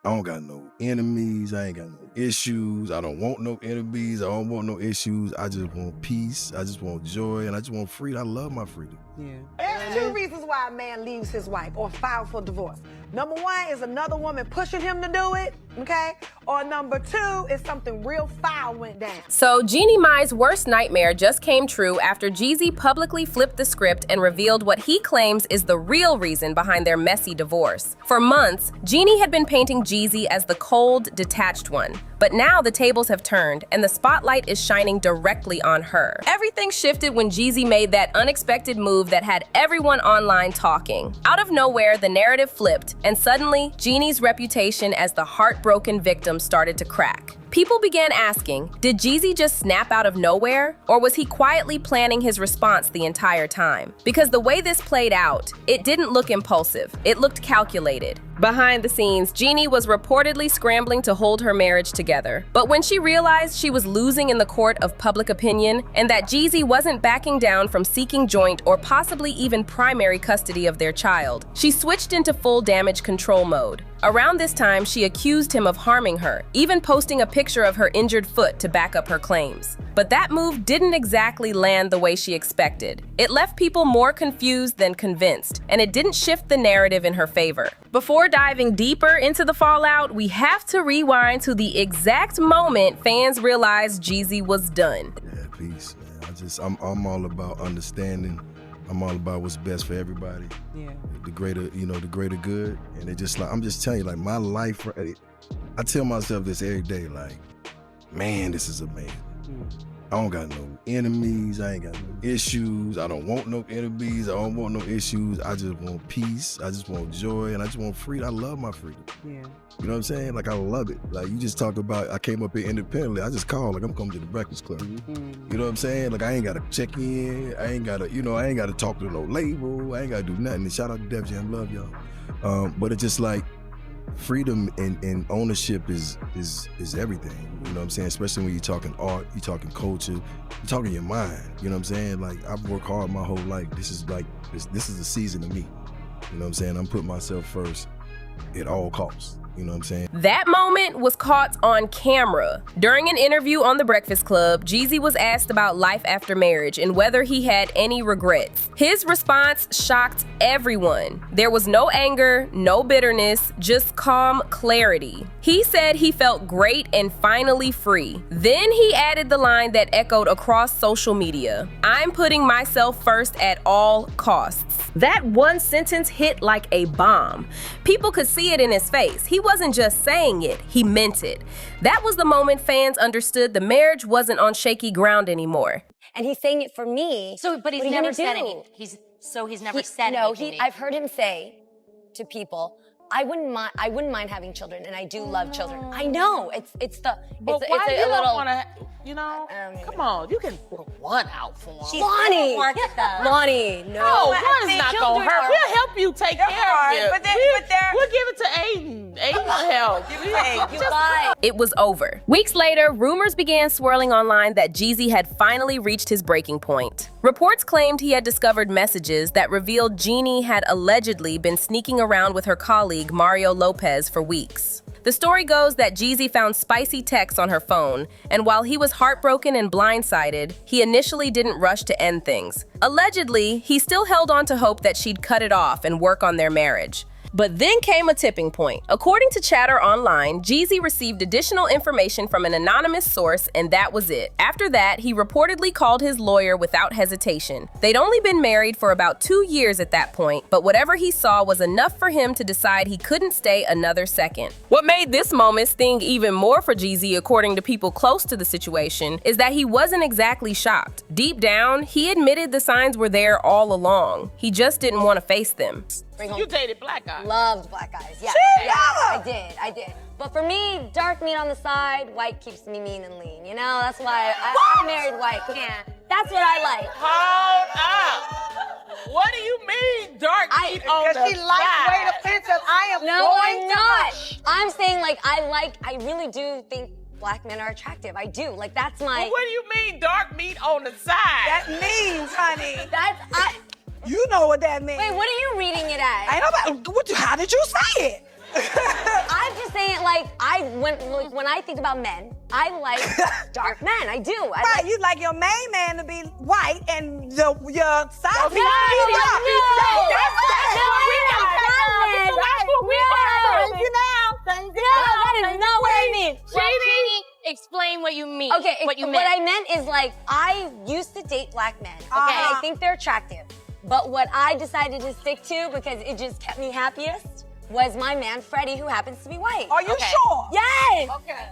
I don't got no enemies. I ain't got no issues. I don't want no enemies. I don't want no issues. I just want peace. I just want joy, and I just want freedom. I love my freedom. Yeah. There's two reasons why a man leaves his wife or files for divorce. Number one is another woman pushing him to do it, okay? Or number two is something real foul went down. So Jeannie Mai's worst nightmare just came true after Jeezy publicly flipped the script and revealed what he claims is the real reason behind their messy divorce. For months, Jeannie had been painting Jeezy as the cold, detached one. But now the tables have turned and the spotlight is shining directly on her. Everything shifted when Jeezy made that unexpected move that had everyone online talking. Out of nowhere, the narrative flipped, and suddenly, Jeannie's reputation as the heartbroken victim started to crack. People began asking, did Jeezy just snap out of nowhere? Or was he quietly planning his response the entire time? Because the way this played out, it didn't look impulsive. It looked calculated. Behind the scenes, Jeannie was reportedly scrambling to hold her marriage together. But when she realized she was losing in the court of public opinion and that Jeezy wasn't backing down from seeking joint or possibly even primary custody of their child, she switched into full damage control mode. Around this time, she accused him of harming her, even posting a picture of her injured foot to back up her claims. But that move didn't exactly land the way she expected. It left people more confused than convinced, and it didn't shift the narrative in her favor. Before diving deeper into the fallout, we have to rewind to the exact moment fans realized Jeezy was done. Yeah, peace, man. I'm all about understanding. I'm all about what's best for everybody. Yeah. The greater good. And it just like, I'm just telling you, like my life, I tell myself this every day, like, man, this is amazing. I don't got no enemies. I ain't got no issues. I don't want no enemies. I don't want no issues. I just want peace. I just want joy, and I just want freedom. I love my freedom. Yeah. You know what I'm saying? Like, I love it. Like, you just talk about, I came up here independently. I just called, like, I'm coming to the Breakfast Club. You know what I'm saying? Like, I ain't got to check in. I ain't got to talk to no label. I ain't got to do nothing. And shout out to Def Jam, love y'all. But it's just like, freedom and ownership is everything. You know what I'm saying? Especially when you're talking art, you're talking culture, you're talking your mind. You know what I'm saying? Like, I've worked hard my whole life. This is a season of me. You know what I'm saying? I'm putting myself first at all costs. You know what I'm saying? That moment was caught on camera. During an interview on The Breakfast Club, Jeezy was asked about life after marriage and whether he had any regrets. His response shocked everyone. There was no anger, no bitterness, just calm clarity. He said he felt great and finally free. Then he added the line that echoed across social media: "I'm putting myself first at all costs." That one sentence hit like a bomb. People could see it in his face. He wasn't just saying it, he meant it. That was the moment fans understood the marriage wasn't on shaky ground anymore. And he's saying it for me. But he's never said it. He's never said anything. I've heard him say to people, I wouldn't mind having children, and I do love children. I know, it's a little. You know, come on, you can put one out for him. Lonnie, no. One is not gonna hurt. We'll help you take care of it. We'll give it to Aiden. Aiden will help. It was over. Weeks later, rumors began swirling online that Jeezy had finally reached his breaking point. Reports claimed he had discovered messages that revealed Jeannie had allegedly been sneaking around with her colleague Mario Lopez for weeks. The story goes that Jeezy found spicy texts on her phone, and while he was heartbroken and blindsided, he initially didn't rush to end things. Allegedly, he still held on to hope that she'd cut it off and work on their marriage. But then came a tipping point. According to chatter online, Jeezy received additional information from an anonymous source, and that was it. After that, he reportedly called his lawyer without hesitation. They'd only been married for about 2 years at that point, but whatever he saw was enough for him to decide he couldn't stay another second. What made this moment sting even more for Jeezy, according to people close to the situation, is that he wasn't exactly shocked. Deep down, he admitted the signs were there all along. He just didn't want to face them. You dated black guys. Loved black guys, yeah. I did. But for me, dark meat on the side, white keeps me mean and lean. You know, that's why I married white. Yeah, that's what I like. Hold up. What do you mean, dark meat on the side? Because she lightweight offensive. I am I'm not. I'm saying, like, I really do think black men are attractive. I do. Like, that's my... Well, what do you mean, dark meat on the side? That means, honey. That's... You know what that means. Wait, what are you reading it as? How did you say it? I'm just saying, when I think about men, I like dark men. I do. Right, you like your main man to be white and your side piece that is not what I mean. Jeannie, explain what you mean. Okay, what I meant is like, I used to date black men. Okay, I think they're attractive. But what I decided to stick to, because it just kept me happiest, was my man Freddie, who happens to be white. Are you sure? Yes! Okay.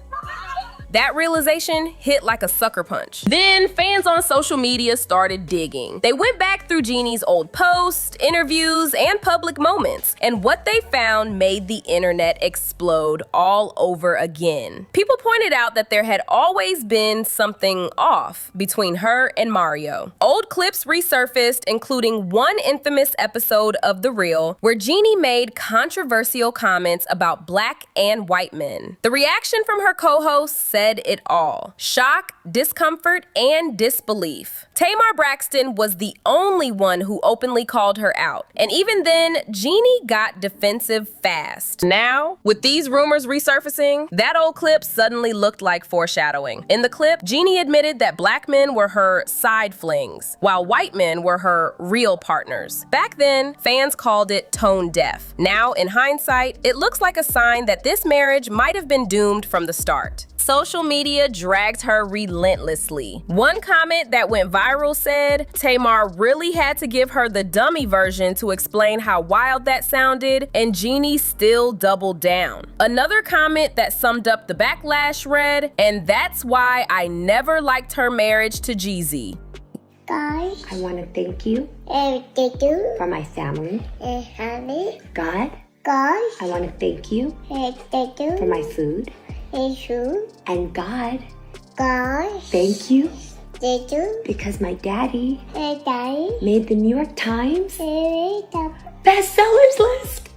That realization hit like a sucker punch. Then fans on social media started digging. They went back through Jeannie's old posts, interviews, and public moments, and what they found made the internet explode all over again. People pointed out that there had always been something off between her and Mario. Old clips resurfaced, including one infamous episode of The Real, where Jeannie made controversial comments about black and white men. The reaction from her co-host said it all. Shock, discomfort, and disbelief. Tamar Braxton was the only one who openly called her out. And even then, Jeannie got defensive fast. Now, with these rumors resurfacing, that old clip suddenly looked like foreshadowing. In the clip, Jeannie admitted that black men were her side flings, while white men were her real partners. Back then, fans called it tone deaf. Now, in hindsight, it looks like a sign that this marriage might have been doomed from the start. Social media dragged her relentlessly. One comment that went viral said, Tamar really had to give her the dummy version to explain how wild that sounded, and Jeannie still doubled down. Another comment that summed up the backlash read, and that's why I never liked her marriage to Jeezy. Guys, I want to thank you for my family. God, I want to thank you for my food. And God, thank you because my daddy made the New York Times bestsellers list.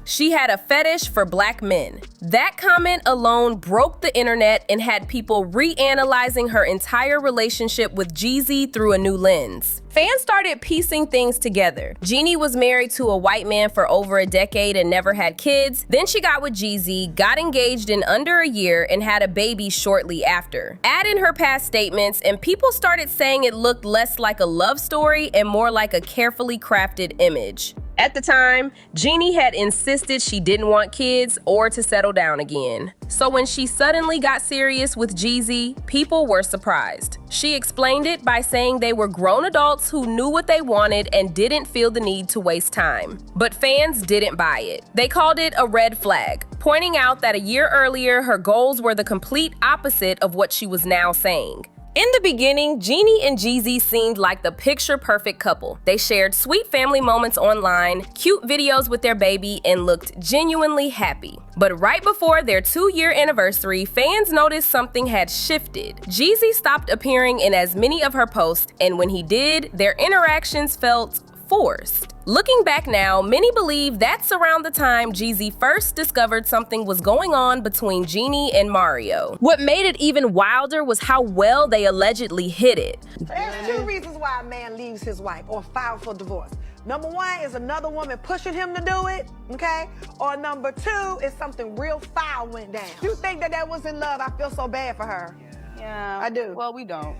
She had a fetish for black men. That comment alone broke the internet and had people reanalyzing her entire relationship with Jeezy through a new lens. Fans started piecing things together. Jeannie was married to a white man for over a decade and never had kids. Then she got with Jeezy, got engaged in under a year, and had a baby shortly after. Add in her past statements, and people started saying it looked less like a love story and more like a carefully crafted image. At the time, Jeannie had insisted she didn't want kids or to settle down again. So when she suddenly got serious with Jeezy, people were surprised. She explained it by saying they were grown adults who knew what they wanted and didn't feel the need to waste time. But fans didn't buy it. They called it a red flag, pointing out that a year earlier, her goals were the complete opposite of what she was now saying. In the beginning, Jeannie and Jeezy seemed like the picture-perfect couple. They shared sweet family moments online, cute videos with their baby, and looked genuinely happy. But right before their 2-year anniversary, fans noticed something had shifted. Jeezy stopped appearing in as many of her posts, and when he did, their interactions felt forced. Looking back now, many believe that's around the time Jeezy first discovered something was going on between Jeannie and Mario. What made it even wilder was how well they allegedly hid it. There's 2 reasons why a man leaves his wife or files for divorce. Number 1 is another woman pushing him to do it, okay? Or number 2 is something real foul went down. You think that was in love? I feel so bad for her. Yeah. I do. Well, we don't.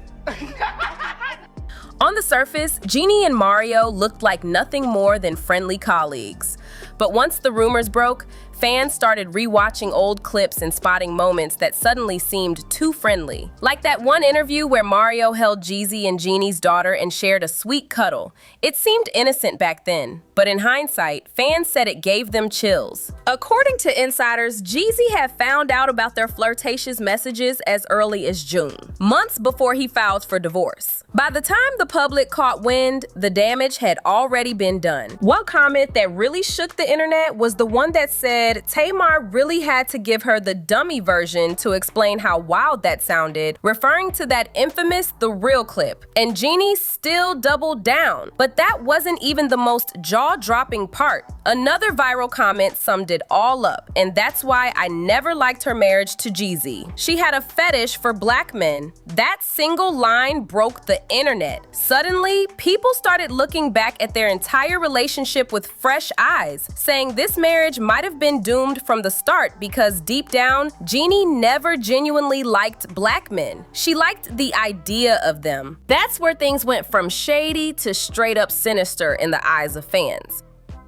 On the surface, Jeannie and Mario looked like nothing more than friendly colleagues. But once the rumors broke, fans started rewatching old clips and spotting moments that suddenly seemed too friendly. Like that one interview where Mario held Jeezy and Jeannie's daughter and shared a sweet cuddle. It seemed innocent back then, but in hindsight, fans said it gave them chills. According to insiders, Jeezy had found out about their flirtatious messages as early as June, months before he filed for divorce. By the time the public caught wind, the damage had already been done. One comment that really shook the internet was the one that said Tamar really had to give her the dummy version to explain how wild that sounded, referring to that infamous The Real clip. And Jeannie still doubled down. But that wasn't even the most jaw-dropping part. Another viral comment summed it all up, and that's why I never liked her marriage to Jeezy. She had a fetish for black men. That single line broke the internet. Suddenly, people started looking back at their entire relationship with fresh eyes. saying this marriage might have been doomed from the start because deep down, Jeannie never genuinely liked black men. She liked the idea of them. That's where things went from shady to straight up sinister in the eyes of fans.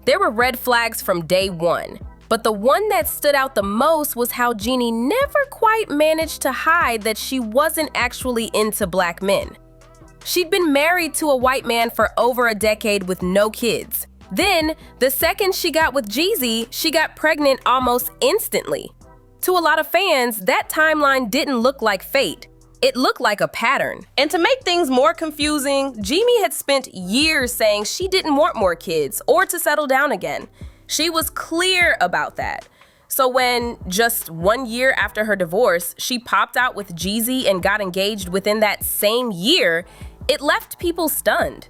There were red flags from day one, but the one that stood out the most was how Jeannie never quite managed to hide that she wasn't actually into black men. She'd been married to a white man for over a decade with no kids. Then, the second she got with Jeezy, she got pregnant almost instantly. To a lot of fans, that timeline didn't look like fate. It looked like a pattern. And to make things more confusing, Jeannie had spent years saying she didn't want more kids or to settle down again. She was clear about that. So when, just 1 year after her divorce, she popped out with Jeezy and got engaged within that same year, it left people stunned.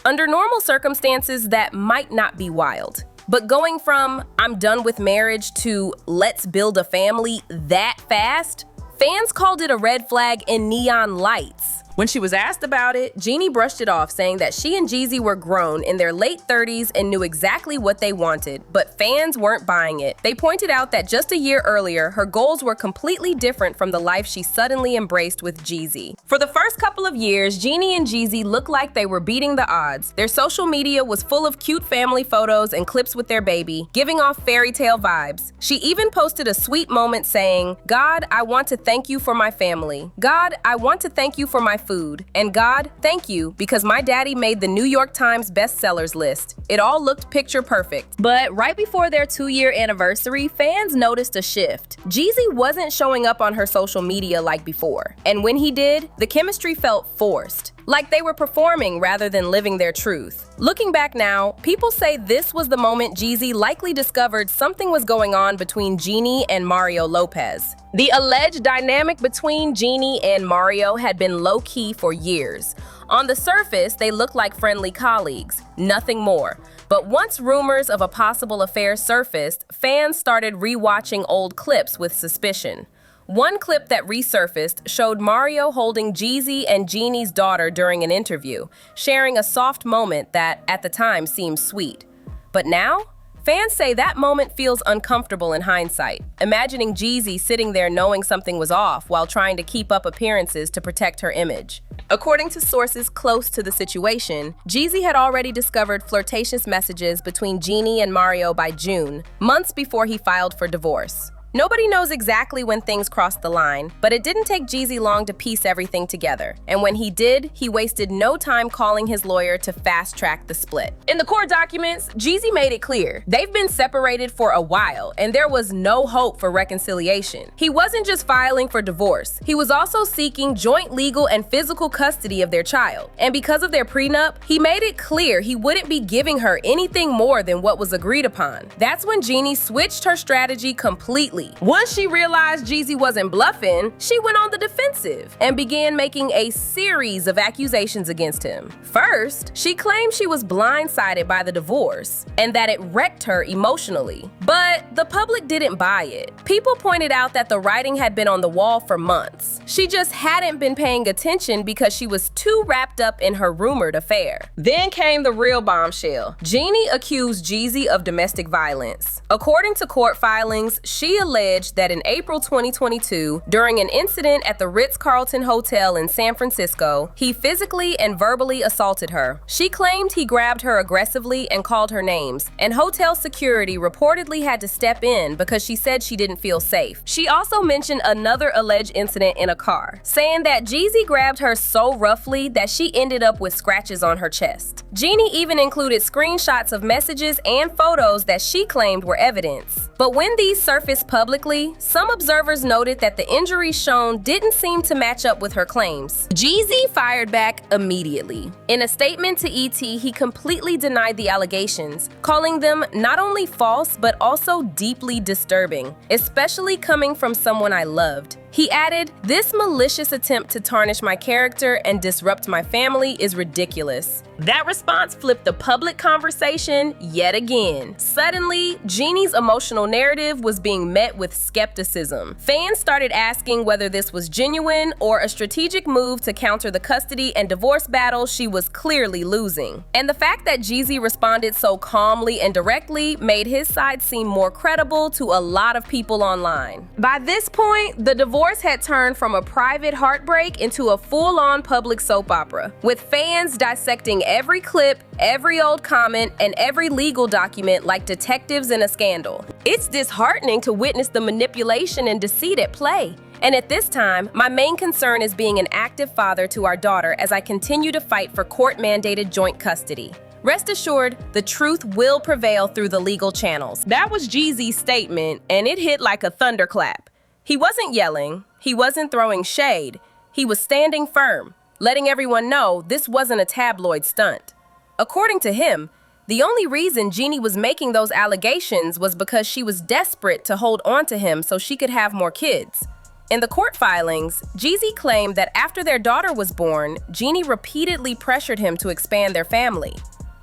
Under normal circumstances, that might not be wild. But going from "I'm done with marriage" to "let's build a family" that fast, fans called it a red flag in neon lights. When she was asked about it, Jeannie brushed it off, saying that she and Jeezy were grown in their late 30s and knew exactly what they wanted, but fans weren't buying it. They pointed out that just a year earlier, her goals were completely different from the life she suddenly embraced with Jeezy. For the first couple of years, Jeannie and Jeezy looked like they were beating the odds. Their social media was full of cute family photos and clips with their baby, giving off fairy tale vibes. She even posted a sweet moment saying, "God, I want to thank you for my family. God, I want to thank you for my food. And God, thank you, because my daddy made the New York Times bestsellers list." It all looked picture perfect. But right before their 2-year anniversary, fans noticed a shift. Jeezy wasn't showing up on her social media like before. And when he did, the chemistry felt forced. Like they were performing rather than living their truth. Looking back now, people say this was the moment Jeezy likely discovered something was going on between Jeannie and Mario Lopez. The alleged dynamic between Jeannie and Mario had been low-key for years. On the surface, they looked like friendly colleagues, nothing more. But once rumors of a possible affair surfaced, fans started rewatching old clips with suspicion. One clip that resurfaced showed Mario holding Jeezy and Jeannie's daughter during an interview, sharing a soft moment that, at the time, seemed sweet. But now, fans say that moment feels uncomfortable in hindsight, imagining Jeezy sitting there knowing something was off while trying to keep up appearances to protect her image. According to sources close to the situation, Jeezy had already discovered flirtatious messages between Jeannie and Mario by June, months before he filed for divorce. Nobody knows exactly when things crossed the line, but it didn't take Jeezy long to piece everything together. And when he did, he wasted no time calling his lawyer to fast-track the split. In the court documents, Jeezy made it clear they've been separated for a while, and there was no hope for reconciliation. He wasn't just filing for divorce, he was also seeking joint legal and physical custody of their child. And because of their prenup, he made it clear he wouldn't be giving her anything more than what was agreed upon. That's when Jeannie switched her strategy completely. Once she realized Jeezy wasn't bluffing, she went on the defensive and began making a series of accusations against him. First, she claimed she was blindsided by the divorce and that it wrecked her emotionally. But the public didn't buy it. People pointed out that the writing had been on the wall for months. She just hadn't been paying attention because she was too wrapped up in her rumored affair. Then came the real bombshell. Jeannie accused Jeezy of domestic violence. According to court filings, she alleged that in April 2022, during an incident at the Ritz-Carlton Hotel in San Francisco, he physically and verbally assaulted her. She claimed he grabbed her aggressively and called her names, and hotel security reportedly had to step in because she said she didn't feel safe. She also mentioned another alleged incident in a car, saying that Jeezy grabbed her so roughly that she ended up with scratches on her chest. Jeannie even included screenshots of messages and photos that she claimed were evidence. But when these surfaced publicly, some observers noted that the injuries shown didn't seem to match up with her claims. Jeezy fired back immediately. In a statement to ET, he completely denied the allegations, calling them not only false but also deeply disturbing, especially coming from someone I loved. He added, "This malicious attempt to tarnish my character and disrupt my family is ridiculous." That response flipped the public conversation yet again. Suddenly, Jeannie's emotional narrative was being met with skepticism. Fans started asking whether this was genuine or a strategic move to counter the custody and divorce battle she was clearly losing. And the fact that Jeezy responded so calmly and directly made his side seem more credible to a lot of people online. By this point, the divorce had turned from a private heartbreak into a full-on public soap opera, with fans dissecting every clip, every old comment, and every legal document like detectives in a scandal. It's disheartening to witness the manipulation and deceit at play. And at this time, my main concern is being an active father to our daughter as I continue to fight for court-mandated joint custody. Rest assured, the truth will prevail through the legal channels. That was Jeezy's statement, and it hit like a thunderclap. He wasn't yelling, he wasn't throwing shade, he was standing firm, letting everyone know this wasn't a tabloid stunt. According to him, the only reason Jeannie was making those allegations was because she was desperate to hold on to him so she could have more kids. In the court filings, Jeezy claimed that after their daughter was born, Jeannie repeatedly pressured him to expand their family.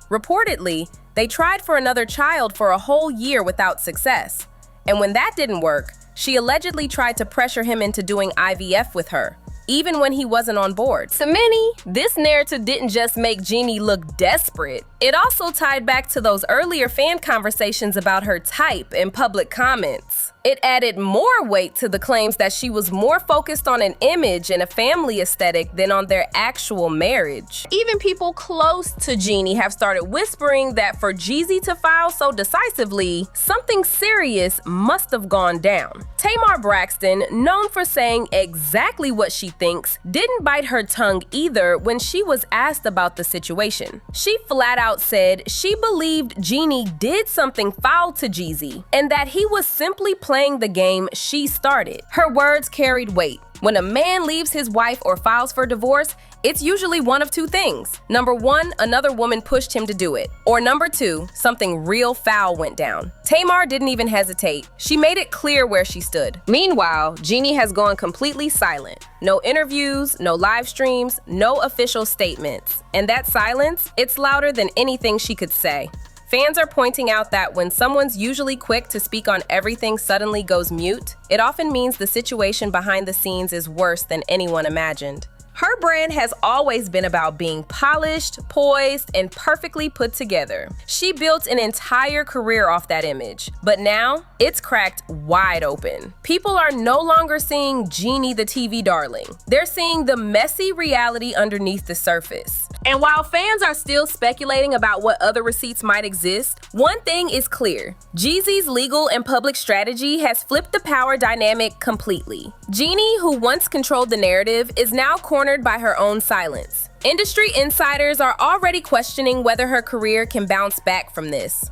Reportedly, they tried for another child for a whole year without success. And when that didn't work, she allegedly tried to pressure him into doing IVF with her, even when he wasn't on board. To many, this narrative didn't just make Jeannie look desperate. It also tied back to those earlier fan conversations about her type in public comments. It added more weight to the claims that she was more focused on an image and a family aesthetic than on their actual marriage. Even people close to Jeannie have started whispering that for Jeezy to file so decisively, something serious must have gone down. Tamar Braxton, known for saying exactly what she thinks, didn't bite her tongue either when she was asked about the situation. She flat out said she believed Jeannie did something foul to Jeezy and that he was simply playing the game she started. Her words carried weight. When a man leaves his wife or files for divorce, it's usually one of two things. Number one, another woman pushed him to do it. Or number two, something real foul went down. Tamar didn't even hesitate. She made it clear where she stood. Meanwhile, Jeannie has gone completely silent. No interviews, no live streams, no official statements. And that silence, it's louder than anything she could say. Fans are pointing out that when someone's usually quick to speak on everything suddenly goes mute, it often means the situation behind the scenes is worse than anyone imagined. Her brand has always been about being polished, poised, and perfectly put together. She built an entire career off that image, but now it's cracked wide open. People are no longer seeing Jeannie the TV darling. They're seeing the messy reality underneath the surface. And while fans are still speculating about what other receipts might exist, one thing is clear. Jeezy's legal and public strategy has flipped the power dynamic completely. Jeannie, who once controlled the narrative, is now cornered by her own silence. Industry insiders are already questioning whether her career can bounce back from this.